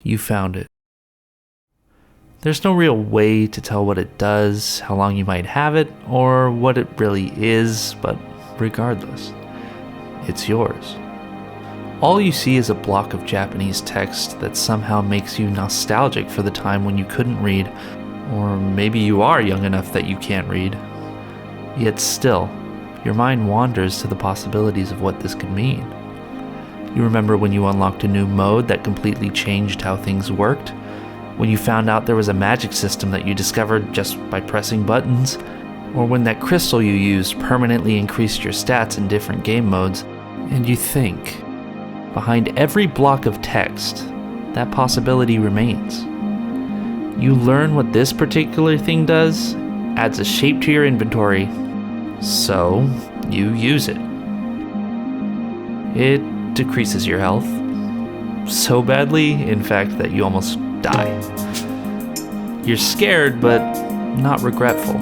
You found it. There's no real way to tell what it does, how long you might have it, or what it really is, but regardless, it's yours. All you see is a block of Japanese text that somehow makes you nostalgic for the time when you couldn't read, or maybe you are young enough that you can't read. Yet still, your mind wanders to the possibilities of what this could mean. You remember when you unlocked a new mode that completely changed how things worked? When you found out there was a magic system that you discovered just by pressing buttons? Or when that crystal you used permanently increased your stats in different game modes? And you think, behind every block of text, that possibility remains. You learn what this particular thing does, adds a shape to your inventory, so you use it. It decreases your health, so badly, in fact, that you almost die. You're scared, but not regretful.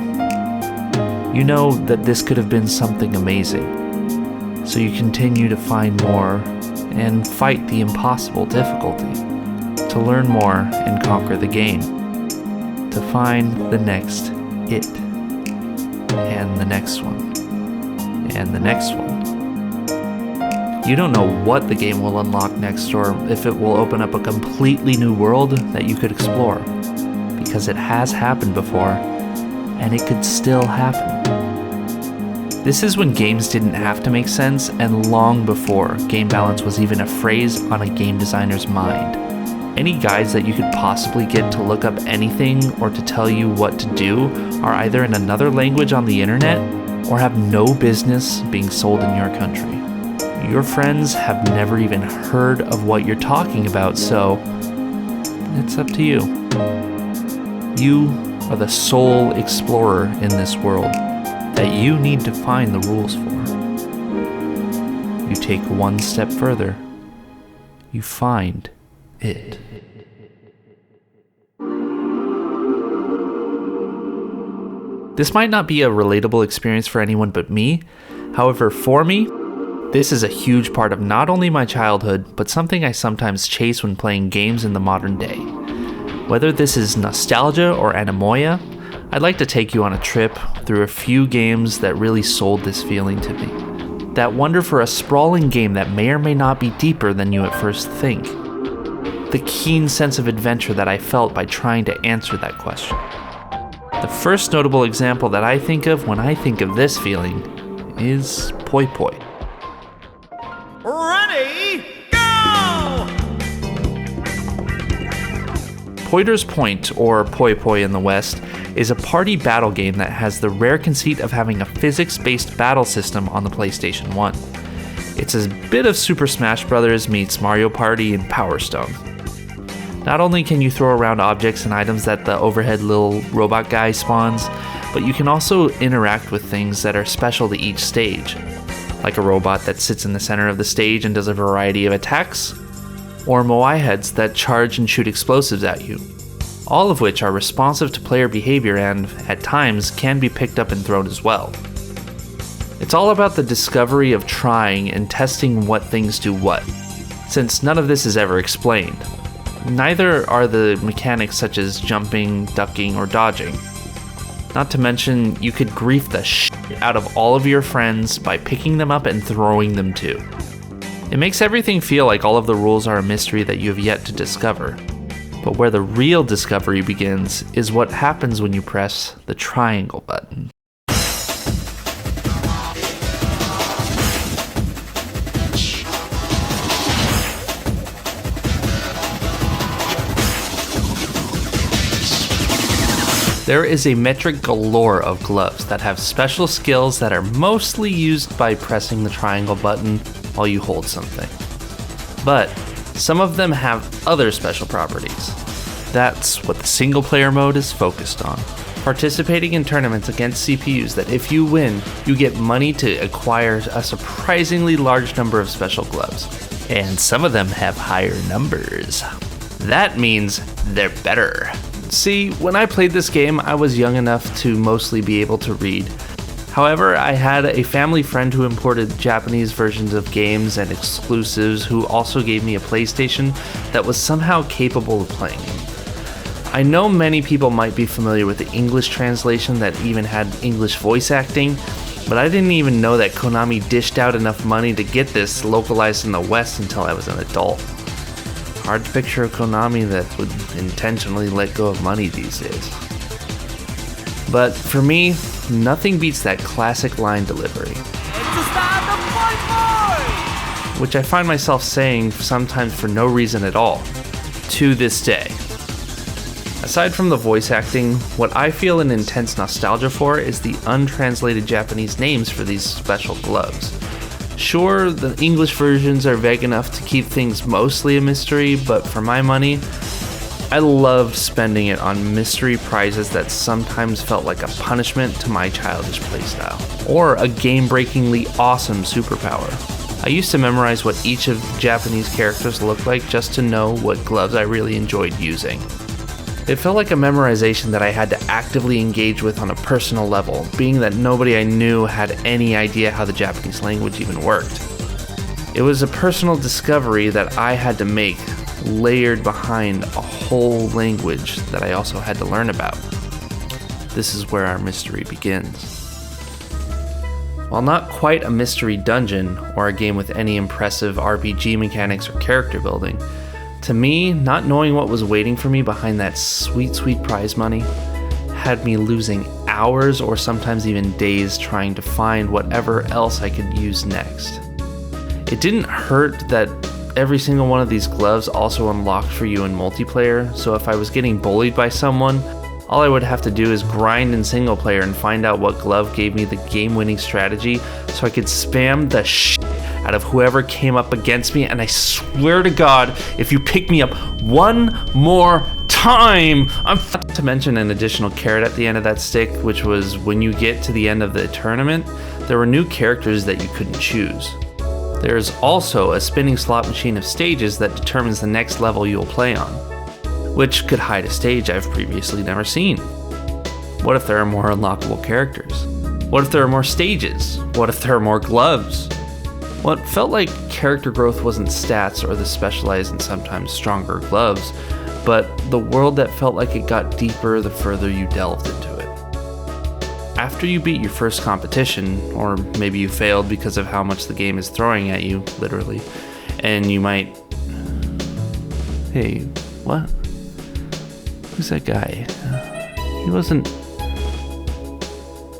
You know that this could have been something amazing, so you continue to find more and fight the impossible difficulty, to learn more and conquer the game, to find the next it, and the next one, and the next one. You don't know what the game will unlock next or if it will open up a completely new world that you could explore, because it has happened before, and it could still happen. This is when games didn't have to make sense, and long before game balance was even a phrase on a game designer's mind. Any guides that you could possibly get to look up anything or to tell you what to do are either in another language on the internet or have no business being sold in your country. Your friends have never even heard of what you're talking about, so it's up to you. You are the sole explorer in this world that you need to find the rules for. You take one step further, you find it. This might not be a relatable experience for anyone but me. However, for me, this is a huge part of not only my childhood, but something I sometimes chase when playing games in the modern day. Whether this is nostalgia or anemoia, I'd like to take you on a trip through a few games that really sold this feeling to me. That wonder for a sprawling game that may or may not be deeper than you at first think. The keen sense of adventure that I felt by trying to answer that question. The first notable example that I think of when I think of this feeling is Poy Poy. Ready, go! Poyder's Point, or Poy Poy in the West, is a party battle game that has the rare conceit of having a physics-based battle system on the PlayStation 1. It's a bit of Super Smash Bros. Meets Mario Party and Power Stone. Not only can you throw around objects and items that the overhead little robot guy spawns, but you can also interact with things that are special to each stage, like a robot that sits in the center of the stage and does a variety of attacks, or Moai heads that charge and shoot explosives at you, all of which are responsive to player behavior and, at times, can be picked up and thrown as well. It's all about the discovery of trying and testing what things do what, since none of this is ever explained. Neither are the mechanics such as jumping, ducking, or dodging. Not to mention, you could grief the shit out of all of your friends by picking them up and throwing them too. It makes everything feel like all of the rules are a mystery that you have yet to discover. But where the real discovery begins is what happens when you press the triangle button. There is a metric galore of gloves that have special skills that are mostly used by pressing the triangle button while you hold something. But some of them have other special properties. That's what the single player mode is focused on. Participating in tournaments against CPUs that if you win, you get money to acquire a surprisingly large number of special gloves. And some of them have higher numbers. That means they're better. See, when I played this game, I was young enough to mostly be able to read. However, I had a family friend who imported Japanese versions of games and exclusives who also gave me a PlayStation that was somehow capable of playing them. I know many people might be familiar with the English translation that even had English voice acting, but I didn't even know that Konami dished out enough money to get this localized in the West until I was an adult. Hard to picture a Konami that would intentionally let go of money these days. But for me, nothing beats that classic line delivery, It's the start of Poy Poy! which I find myself saying sometimes for no reason at all, to this day. Aside from the voice acting, what I feel an intense nostalgia for is the untranslated Japanese names for these special gloves. Sure, the English versions are vague enough to keep things mostly a mystery, but for my money, I loved spending it on mystery prizes that sometimes felt like a punishment to my childish playstyle, or a game-breakingly awesome superpower. I used to memorize what each of the Japanese characters looked like just to know what gloves I really enjoyed using. It felt like a memorization that I had to actively engage with on a personal level, being that nobody I knew had any idea how the Japanese language even worked. It was a personal discovery that I had to make, layered behind a whole language that I also had to learn about. This is where our mystery begins. While not quite a mystery dungeon or a game with any impressive RPG mechanics or character building, to me, not knowing what was waiting for me behind that sweet, sweet prize money had me losing hours or sometimes even days trying to find whatever else I could use next. It didn't hurt that every single one of these gloves also unlocked for you in multiplayer, so if I was getting bullied by someone, all I would have to do is grind in single player and find out what glove gave me the game-winning strategy so I could spam the shit out of whoever came up against me, and I swear to God, if you pick me up one more time, I'm to mention an additional carrot at the end of that stick, which was when you get to the end of the tournament, there were new characters that you couldn't choose. There's also a spinning slot machine of stages that determines the next level you'll play on, which could hide a stage I've previously never seen. What if there are more unlockable characters? What if there are more stages? What if there are more gloves? What felt like character growth wasn't stats or the specialized and sometimes stronger gloves, but the world that felt like it got deeper the further you delved into it. After you beat your first competition, or maybe you failed because of how much the game is throwing at you, literally, and you might... Hey, what? Who's that guy? He wasn't...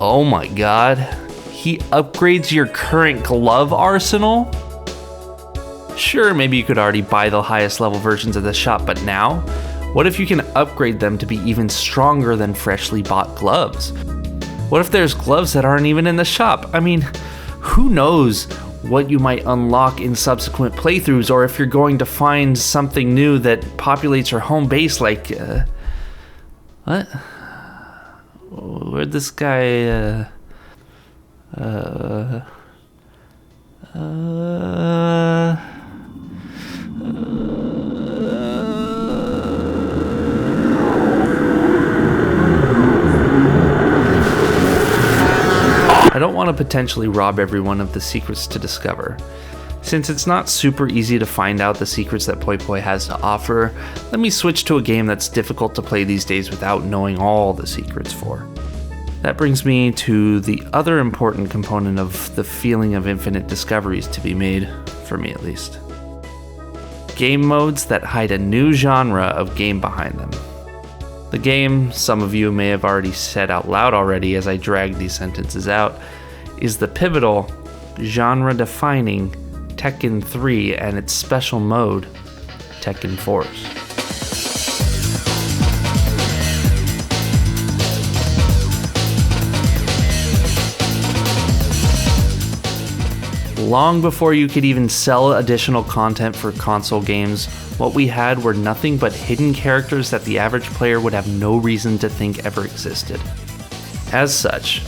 Oh my god. He upgrades your current glove arsenal? Sure, maybe you could already buy the highest level versions of the shop, but now? What if you can upgrade them to be even stronger than freshly bought gloves? What if there's gloves that aren't even in the shop? I mean, who knows what you might unlock in subsequent playthroughs, or if you're going to find something new that populates your home base like... What? Where'd this guy... I don't want to potentially rob everyone of the secrets to discover. Since it's not super easy to find out the secrets that Poy Poy has to offer, let me switch to a game that's difficult to play these days without knowing all the secrets for. That brings me to the other important component of the feeling of infinite discoveries to be made, for me at least. Game modes that hide a new genre of game behind them. The game, some of you may have already said out loud already as I drag these sentences out, is the pivotal, genre-defining Tekken 3 and its special mode, Tekken Force. Long before you could even sell additional content for console games, what we had were nothing but hidden characters that the average player would have no reason to think ever existed. As such,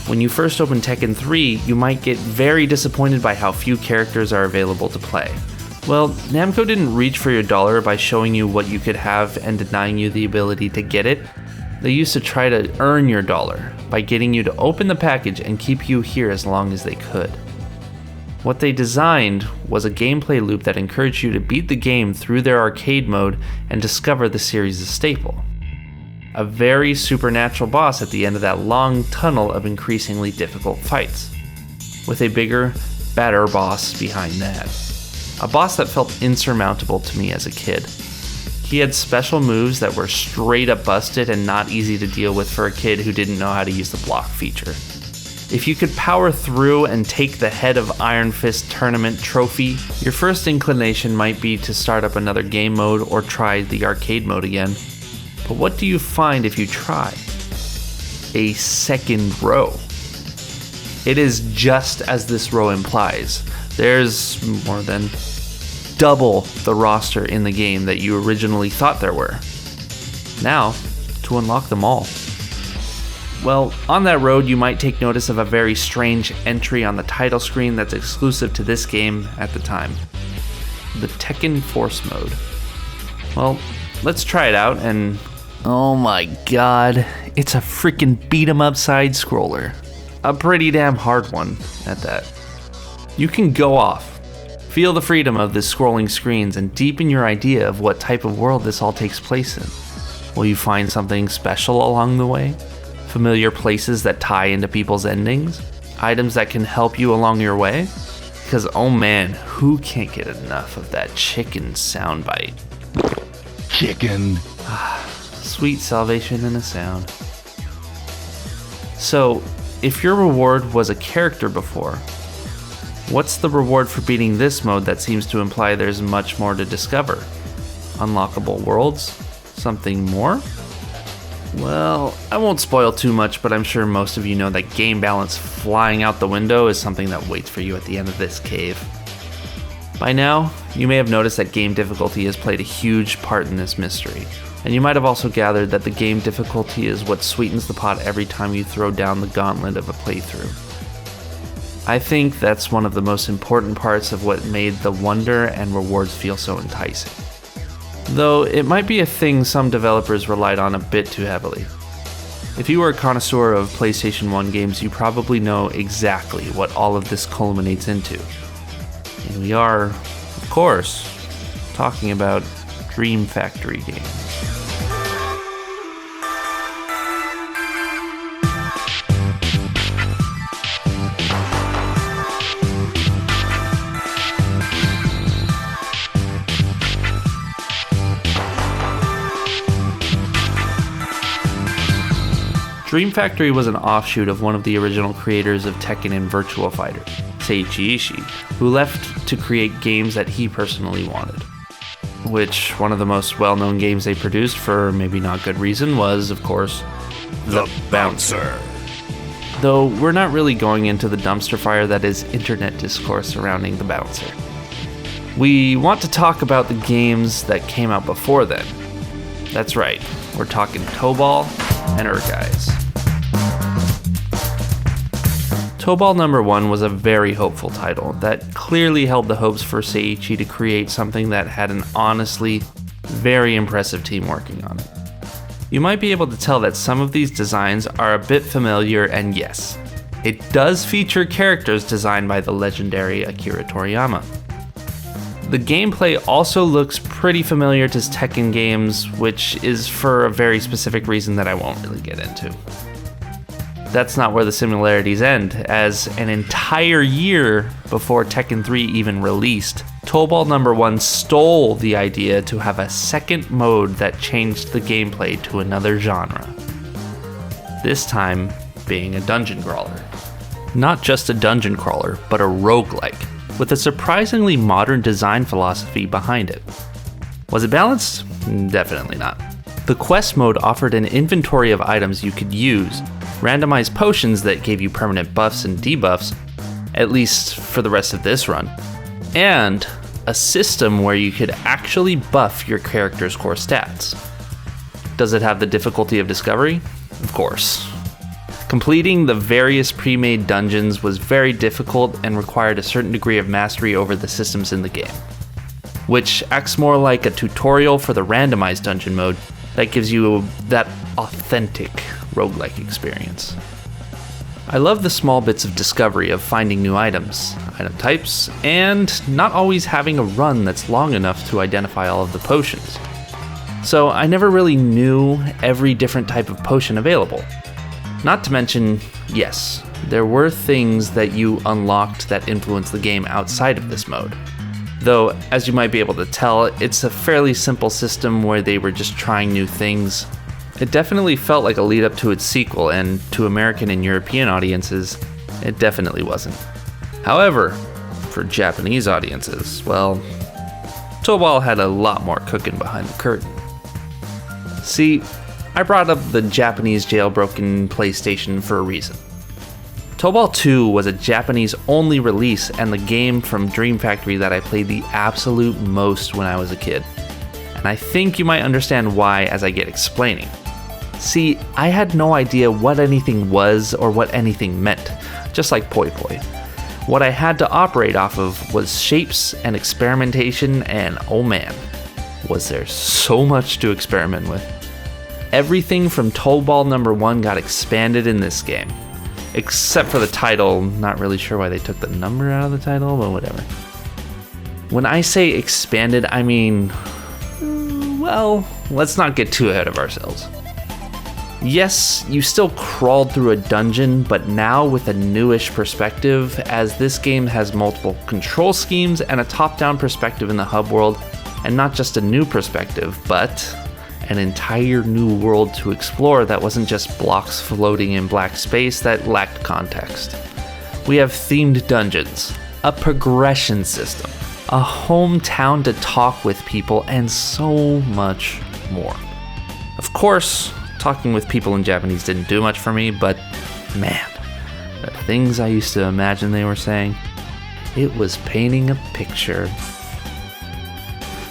when you first open Tekken 3, you might get very disappointed by how few characters are available to play. Well, Namco didn't reach for your dollar by showing you what you could have and denying you the ability to get it. They used to try to earn your dollar by getting you to open the package and keep you here as long as they could. What they designed was a gameplay loop that encouraged you to beat the game through their arcade mode and discover the series' staple. A very supernatural boss at the end of that long tunnel of increasingly difficult fights, with a bigger, badder boss behind that. A boss that felt insurmountable to me as a kid. He had special moves that were straight up busted and not easy to deal with for a kid who didn't know how to use the block feature. If you could power through and take the Head of Iron Fist tournament trophy, your first inclination might be to start up another game mode or try the arcade mode again. But what do you find if you try? A second row. It is just as this row implies. There's more than double the roster in the game that you originally thought there were. Now, to unlock them all. Well, on that road, you might take notice of a very strange entry on the title screen that's exclusive to this game at the time. The Tekken Force mode. Well, let's try it out and... oh my god, it's a freaking beat-em-up side-scroller. A pretty damn hard one, at that. You can go off, feel the freedom of the scrolling screens, and deepen your idea of what type of world this all takes place in. Will you find something special along the way? Familiar places that tie into people's endings? Items that can help you along your way? Because oh man, who can't get enough of that chicken soundbite? Chicken. Sweet salvation in a sound. So, if your reward was a character before, what's the reward for beating this mode that seems to imply there's much more to discover? Unlockable worlds? Something more? Well, I won't spoil too much, but I'm sure most of you know that game balance flying out the window is something that waits for you at the end of this cave. By now, you may have noticed that game difficulty has played a huge part in this mystery, and you might have also gathered that the game difficulty is what sweetens the pot every time you throw down the gauntlet of a playthrough. I think that's one of the most important parts of what made the wonder and rewards feel so enticing. Though it might be a thing some developers relied on a bit too heavily. If you are a connoisseur of PlayStation 1 games, you probably know exactly what all of this culminates into. And we are, of course, talking about Dream Factory games. Dream Factory was an offshoot of one of the original creators of Tekken and Virtua Fighter, Seiichi Ishii, who left to create games that he personally wanted. Which, one of the most well-known games they produced, for maybe not good reason, was, of course, The Bouncer. Though we're not really going into the dumpster fire that is internet discourse surrounding The Bouncer. We want to talk about the games that came out before then. That's right, we're talking Tobal and Urguys. Tobal No. 1 was a very hopeful title that clearly held the hopes for Seiichi to create something that had an honestly very impressive team working on it. You might be able to tell that some of these designs are a bit familiar, and yes, it does feature characters designed by the legendary Akira Toriyama. The gameplay also looks pretty familiar to Tekken games, which is for a very specific reason that I won't really get into. That's not where the similarities end, as an entire year before Tekken 3 even released, Tobal No. 1 stole the idea to have a second mode that changed the gameplay to another genre. This time being a dungeon crawler. Not just a dungeon crawler, but a roguelike, with a surprisingly modern design philosophy behind it. Was it balanced? Definitely not. The quest mode offered an inventory of items you could use, randomized potions that gave you permanent buffs and debuffs, at least for the rest of this run, and a system where you could actually buff your character's core stats. Does it have the difficulty of discovery? Of course. Completing the various pre-made dungeons was very difficult and required a certain degree of mastery over the systems in the game, which acts more like a tutorial for the randomized dungeon mode that gives you that authentic roguelike experience. I love the small bits of discovery of finding new items, item types, and not always having a run that's long enough to identify all of the potions. So I never really knew every different type of potion available. Not to mention, yes, there were things that you unlocked that influenced the game outside of this mode. Though, as you might be able to tell, it's a fairly simple system where they were just trying new things. It definitely felt like a lead up to its sequel, and to American and European audiences, it definitely wasn't. However, for Japanese audiences, well, Tobal had a lot more cooking behind the curtain. See, I brought up the Japanese jailbroken PlayStation for a reason. Tobal 2 was a Japanese-only release and the game from Dream Factory that I played the absolute most when I was a kid. And I think you might understand why as I get explaining. See, I had no idea what anything was or what anything meant, just like Poy Poy. What I had to operate off of was shapes and experimentation, and oh man, was there so much to experiment with. Everything from Tobal number 1 got expanded in this game. Except for the title, not really sure why they took the number out of the title, but whatever. When I say expanded, I mean, well, let's not get too ahead of ourselves. Yes, you still crawled through a dungeon, but now with a newish perspective, as this game has multiple control schemes and a top-down perspective in the hub world, and not just a new perspective, but an entire new world to explore that wasn't just blocks floating in black space that lacked context. We have themed dungeons, a progression system, a hometown to talk with people, and so much more. Of course, talking with people in Japanese didn't do much for me, but man, the things I used to imagine they were saying, it was painting a picture.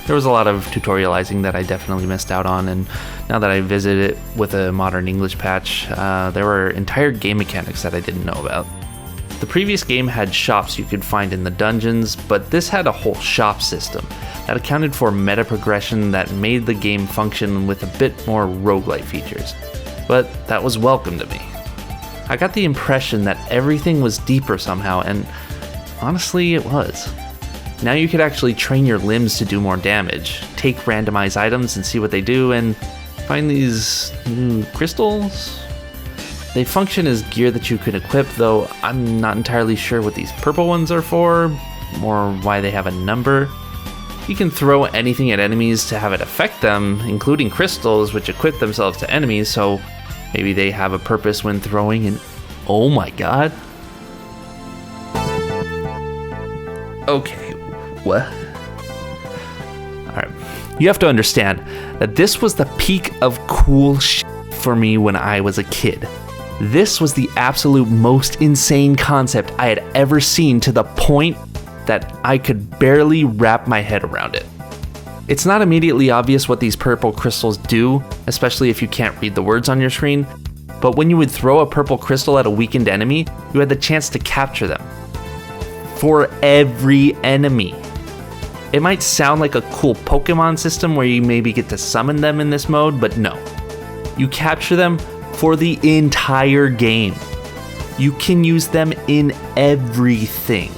There was a lot of tutorializing that I definitely missed out on, and now that I visit it with a modern English patch, there were entire game mechanics that I didn't know about. The previous game had shops you could find in the dungeons, but this had a whole shop system that accounted for meta progression that made the game function with a bit more roguelite features. But that was welcome to me. I got the impression that everything was deeper somehow, and honestly, it was. Now you could actually train your limbs to do more damage, take randomized items and see what they do, and find these new crystals? They function as gear that you can equip, though I'm not entirely sure what these purple ones are for, or why they have a number. You can throw anything at enemies to have it affect them, including crystals which equip themselves to enemies, so maybe they have a purpose when throwing, and oh my god. Okay, what? Alright, you have to understand that this was the peak of cool shit for me when I was a kid. This was the absolute most insane concept I had ever seen, to the point that I could barely wrap my head around it. It's not immediately obvious what these purple crystals do, especially if you can't read the words on your screen, but when you would throw a purple crystal at a weakened enemy, you had the chance to capture them. For every enemy. It might sound like a cool Pokemon system where you maybe get to summon them in this mode, but no. You capture them for the entire game. You can use them in everything.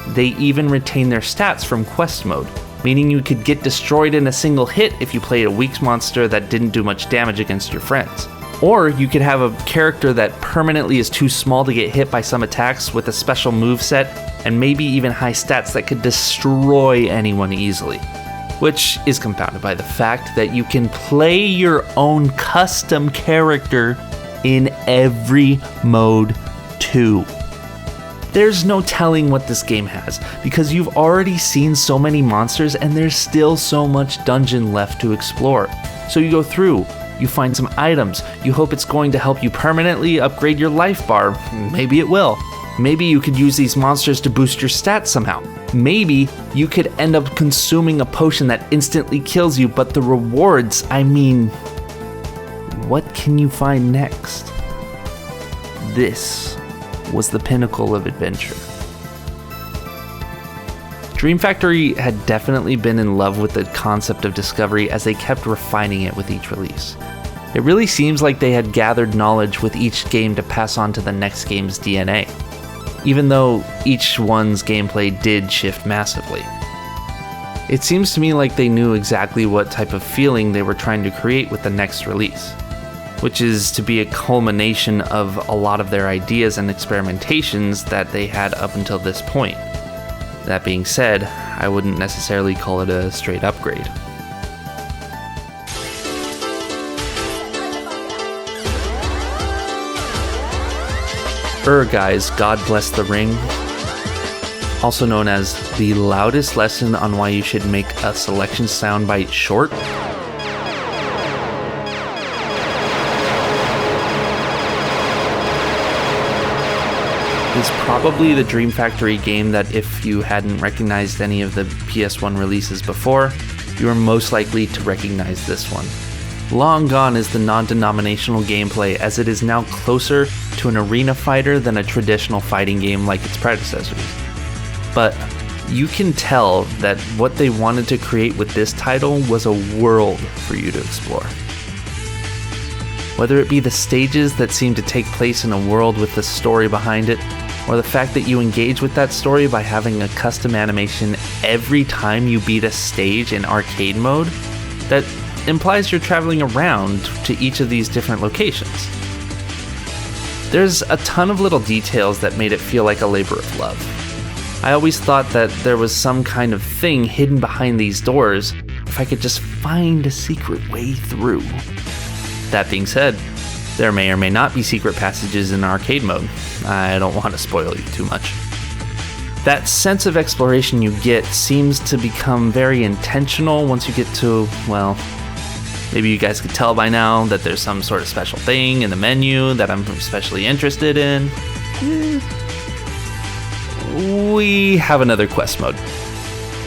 They even retain their stats from quest mode, meaning you could get destroyed in a single hit if you played a weak monster that didn't do much damage against your friends. Or you could have a character that permanently is too small to get hit by some attacks with a special moveset, and maybe even high stats that could destroy anyone easily. Which is compounded by the fact that you can play your own custom character in every mode too. There's no telling what this game has, because you've already seen so many monsters and there's still so much dungeon left to explore. So you go through, you find some items, you hope it's going to help you permanently upgrade your life bar. Maybe it will. Maybe you could use these monsters to boost your stats somehow. Maybe you could end up consuming a potion that instantly kills you, but the rewards, I mean, what can you find next? This was the pinnacle of adventure. Dream Factory had definitely been in love with the concept of discovery as they kept refining it with each release. It really seems like they had gathered knowledge with each game to pass on to the next game's DNA, even though each one's gameplay did shift massively. It seems to me like they knew exactly what type of feeling they were trying to create with the next release, which is to be a culmination of a lot of their ideas and experimentations that they had up until this point. That being said, I wouldn't necessarily call it a straight upgrade. Guys, God Bless the Ring, also known as the loudest lesson on why you should make a selection soundbite short. Is probably the Dream Factory game that if you hadn't recognized any of the PS1 releases before, you are most likely to recognize this one. Long gone is the non-denominational gameplay, as it is now closer to an arena fighter than a traditional fighting game like its predecessors. But you can tell that what they wanted to create with this title was a world for you to explore. Whether it be the stages that seem to take place in a world with a story behind it, or the fact that you engage with that story by having a custom animation every time you beat a stage in arcade mode, that implies you're traveling around to each of these different locations. There's a ton of little details that made it feel like a labor of love. I always thought that there was some kind of thing hidden behind these doors if I could just find a secret way through. That being said, there may or may not be secret passages in arcade mode. I don't want to spoil you too much. That sense of exploration you get seems to become very intentional once you get to, well, maybe you guys could tell by now that there's some sort of special thing in the menu that I'm especially interested in. We have another quest mode.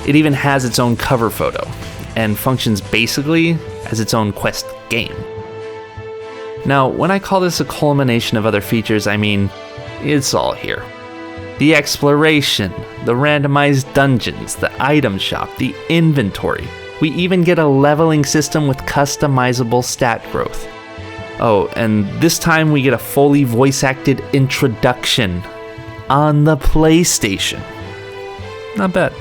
It even has its own cover photo and functions basically as its own quest game. Now, when I call this a culmination of other features, I mean, it's all here. The exploration, the randomized dungeons, the item shop, the inventory. We even get a leveling system with customizable stat growth. Oh, and this time we get a fully voice-acted introduction on the PlayStation. Not bad.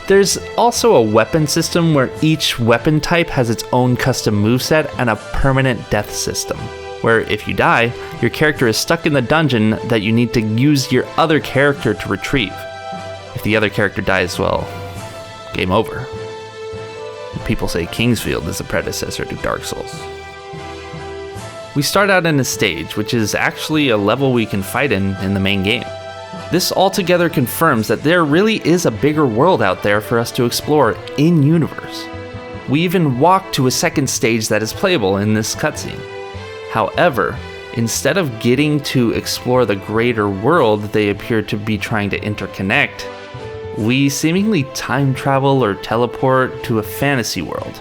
There's also a weapon system where each weapon type has its own custom moveset and a permanent death system, where if you die, your character is stuck in the dungeon that you need to use your other character to retrieve. If the other character dies, well, game over. People say Kingsfield is a predecessor to Dark Souls. We start out in a stage, which is actually a level we can fight in the main game. This altogether confirms that there really is a bigger world out there for us to explore in-universe. We even walk to a second stage that is playable in this cutscene. However, instead of getting to explore the greater world they appear to be trying to interconnect, we seemingly time travel or teleport to a fantasy world.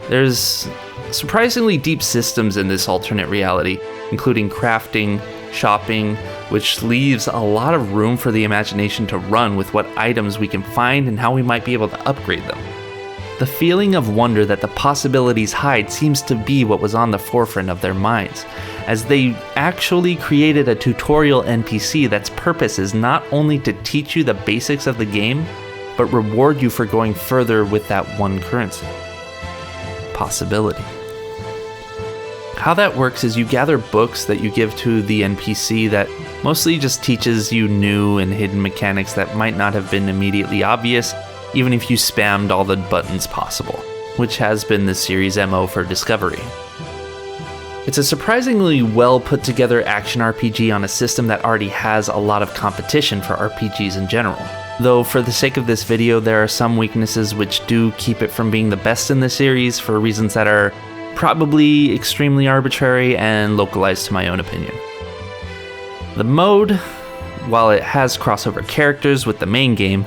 There's surprisingly deep systems in this alternate reality, including crafting, shopping, which leaves a lot of room for the imagination to run with what items we can find and how we might be able to upgrade them. The feeling of wonder that the possibilities hide seems to be what was on the forefront of their minds, as they actually created a tutorial NPC that's purpose is not only to teach you the basics of the game, but reward you for going further with that one currency. Possibility. How that works is you gather books that you give to the NPC that mostly just teaches you new and hidden mechanics that might not have been immediately obvious, even if you spammed all the buttons possible, which has been the series' MO for Discovery. It's a surprisingly well put together action RPG on a system that already has a lot of competition for RPGs in general. Though for the sake of this video, there are some weaknesses which do keep it from being the best in the series for reasons that are probably extremely arbitrary and localized to my own opinion. The mode, while it has crossover characters with the main game,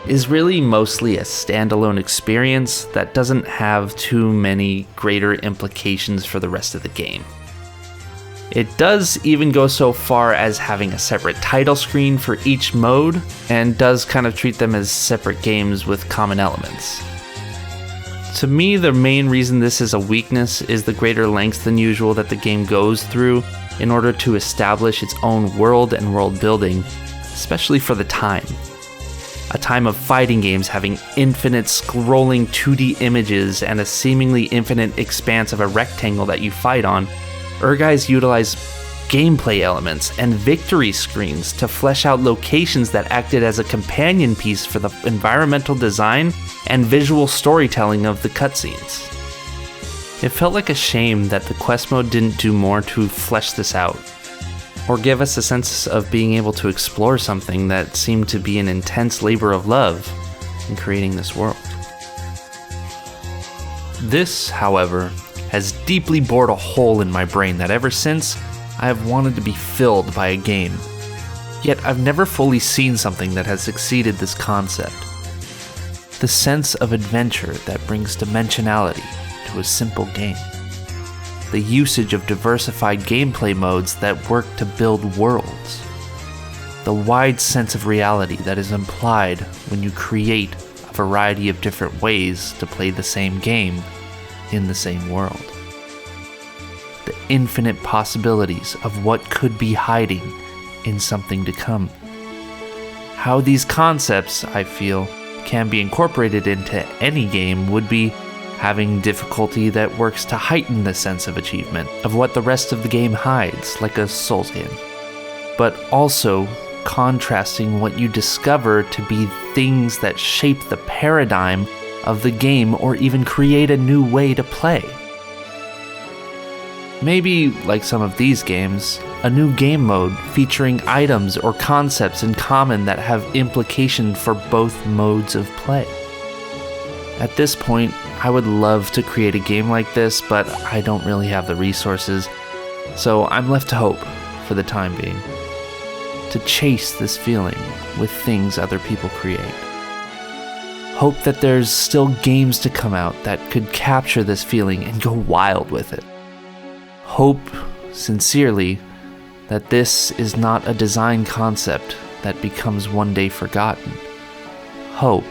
is really mostly a standalone experience that doesn't have too many greater implications for the rest of the game. It does even go so far as having a separate title screen for each mode, and does kind of treat them as separate games with common elements. To me, the main reason this is a weakness is the greater lengths than usual that the game goes through in order to establish its own world and world building, especially for the time. A time of fighting games having infinite scrolling 2D images and a seemingly infinite expanse of a rectangle that you fight on, Urgai's utilize gameplay elements and victory screens to flesh out locations that acted as a companion piece for the environmental design and visual storytelling of the cutscenes. It felt like a shame that the quest mode didn't do more to flesh this out, or give us a sense of being able to explore something that seemed to be an intense labor of love in creating this world. This, however, has deeply bored a hole in my brain that ever since I have wanted to be filled by a game. Yet I've never fully seen something that has exceeded this concept. The sense of adventure that brings dimensionality to a simple game. The usage of diversified gameplay modes that work to build worlds. The wide sense of reality that is implied when you create a variety of different ways to play the same game in the same world. The infinite possibilities of what could be hiding in something to come. How these concepts, I feel, can be incorporated into any game would be having difficulty that works to heighten the sense of achievement of what the rest of the game hides, like a Souls game, but also contrasting what you discover to be things that shape the paradigm of the game or even create a new way to play. Maybe, like some of these games, a new game mode featuring items or concepts in common that have implication for both modes of play. At this point, I would love to create a game like this, but I don't really have the resources, so I'm left to hope for the time being. To chase this feeling with things other people create. Hope that there's still games to come out that could capture this feeling and go wild with it. Hope, sincerely, that this is not a design concept that becomes one day forgotten. Hope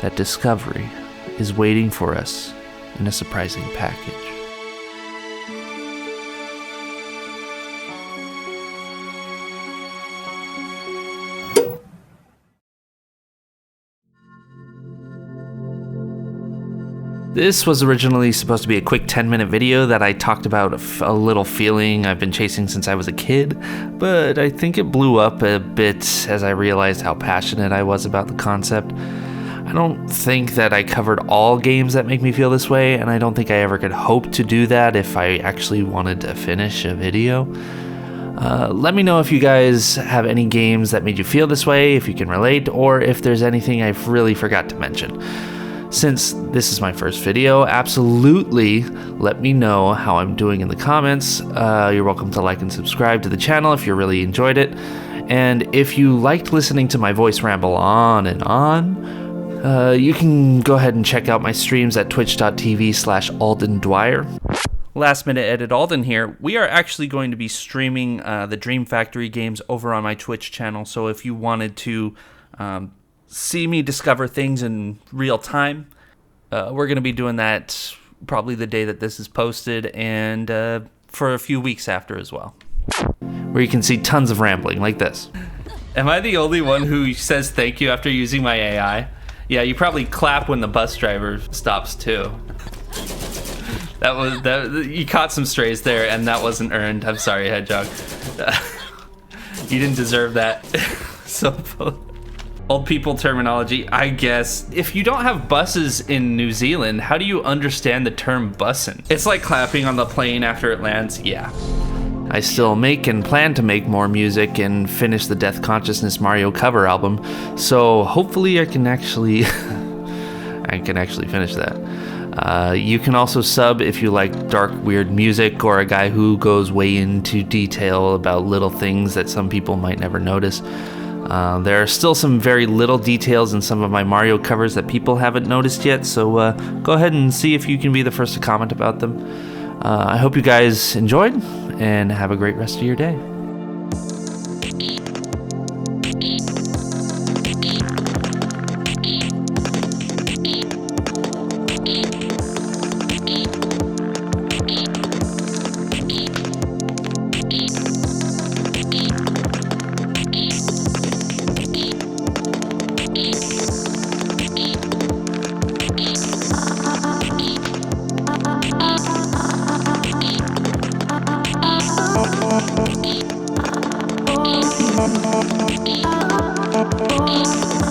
that discovery is waiting for us in a surprising package. This was originally supposed to be a quick 10-minute video that I talked about a little feeling I've been chasing since I was a kid, but I think it blew up a bit as I realized how passionate I was about the concept. I don't think that I covered all games that make me feel this way, and I don't think I ever could hope to do that if I actually wanted to finish a video. Let me know if you guys have any games that made you feel this way, if you can relate, or if there's anything I really forgot to mention. Since this is my first video, absolutely let me know how I'm doing in the comments. You're welcome to like and subscribe to the channel if you really enjoyed it. And if you liked listening to my voice ramble on and on, you can go ahead and check out my streams at twitch.tv/Alden Dwyer. Last minute edit, Alden here. We are actually going to be streaming the Dream Factory games over on my Twitch channel, so if you wanted to see me discover things in real time, we're going to be doing that probably the day that this is posted, and for a few weeks after as well, where you can see tons of rambling like this. Am I the only one who says thank you after using my AI? Yeah, you probably clap when the bus driver stops too. That you caught some strays there, and that wasn't earned. I'm sorry, Hedgehog. You didn't deserve that. So old people terminology, I guess. If you don't have buses in New Zealand, how do you understand the term bussin'? It's like clapping on the plane after it lands. Yeah. I still make and plan to make more music and finish the Death Consciousness Mario cover album, so hopefully I can actually finish that. You can also sub if you like dark, weird music or a guy who goes way into detail about little things that some people might never notice. There are still some very little details in some of my Mario covers that people haven't noticed yet, so go ahead and see if you can be the first to comment about them. I hope you guys enjoyed, and have a great rest of your day. Oh,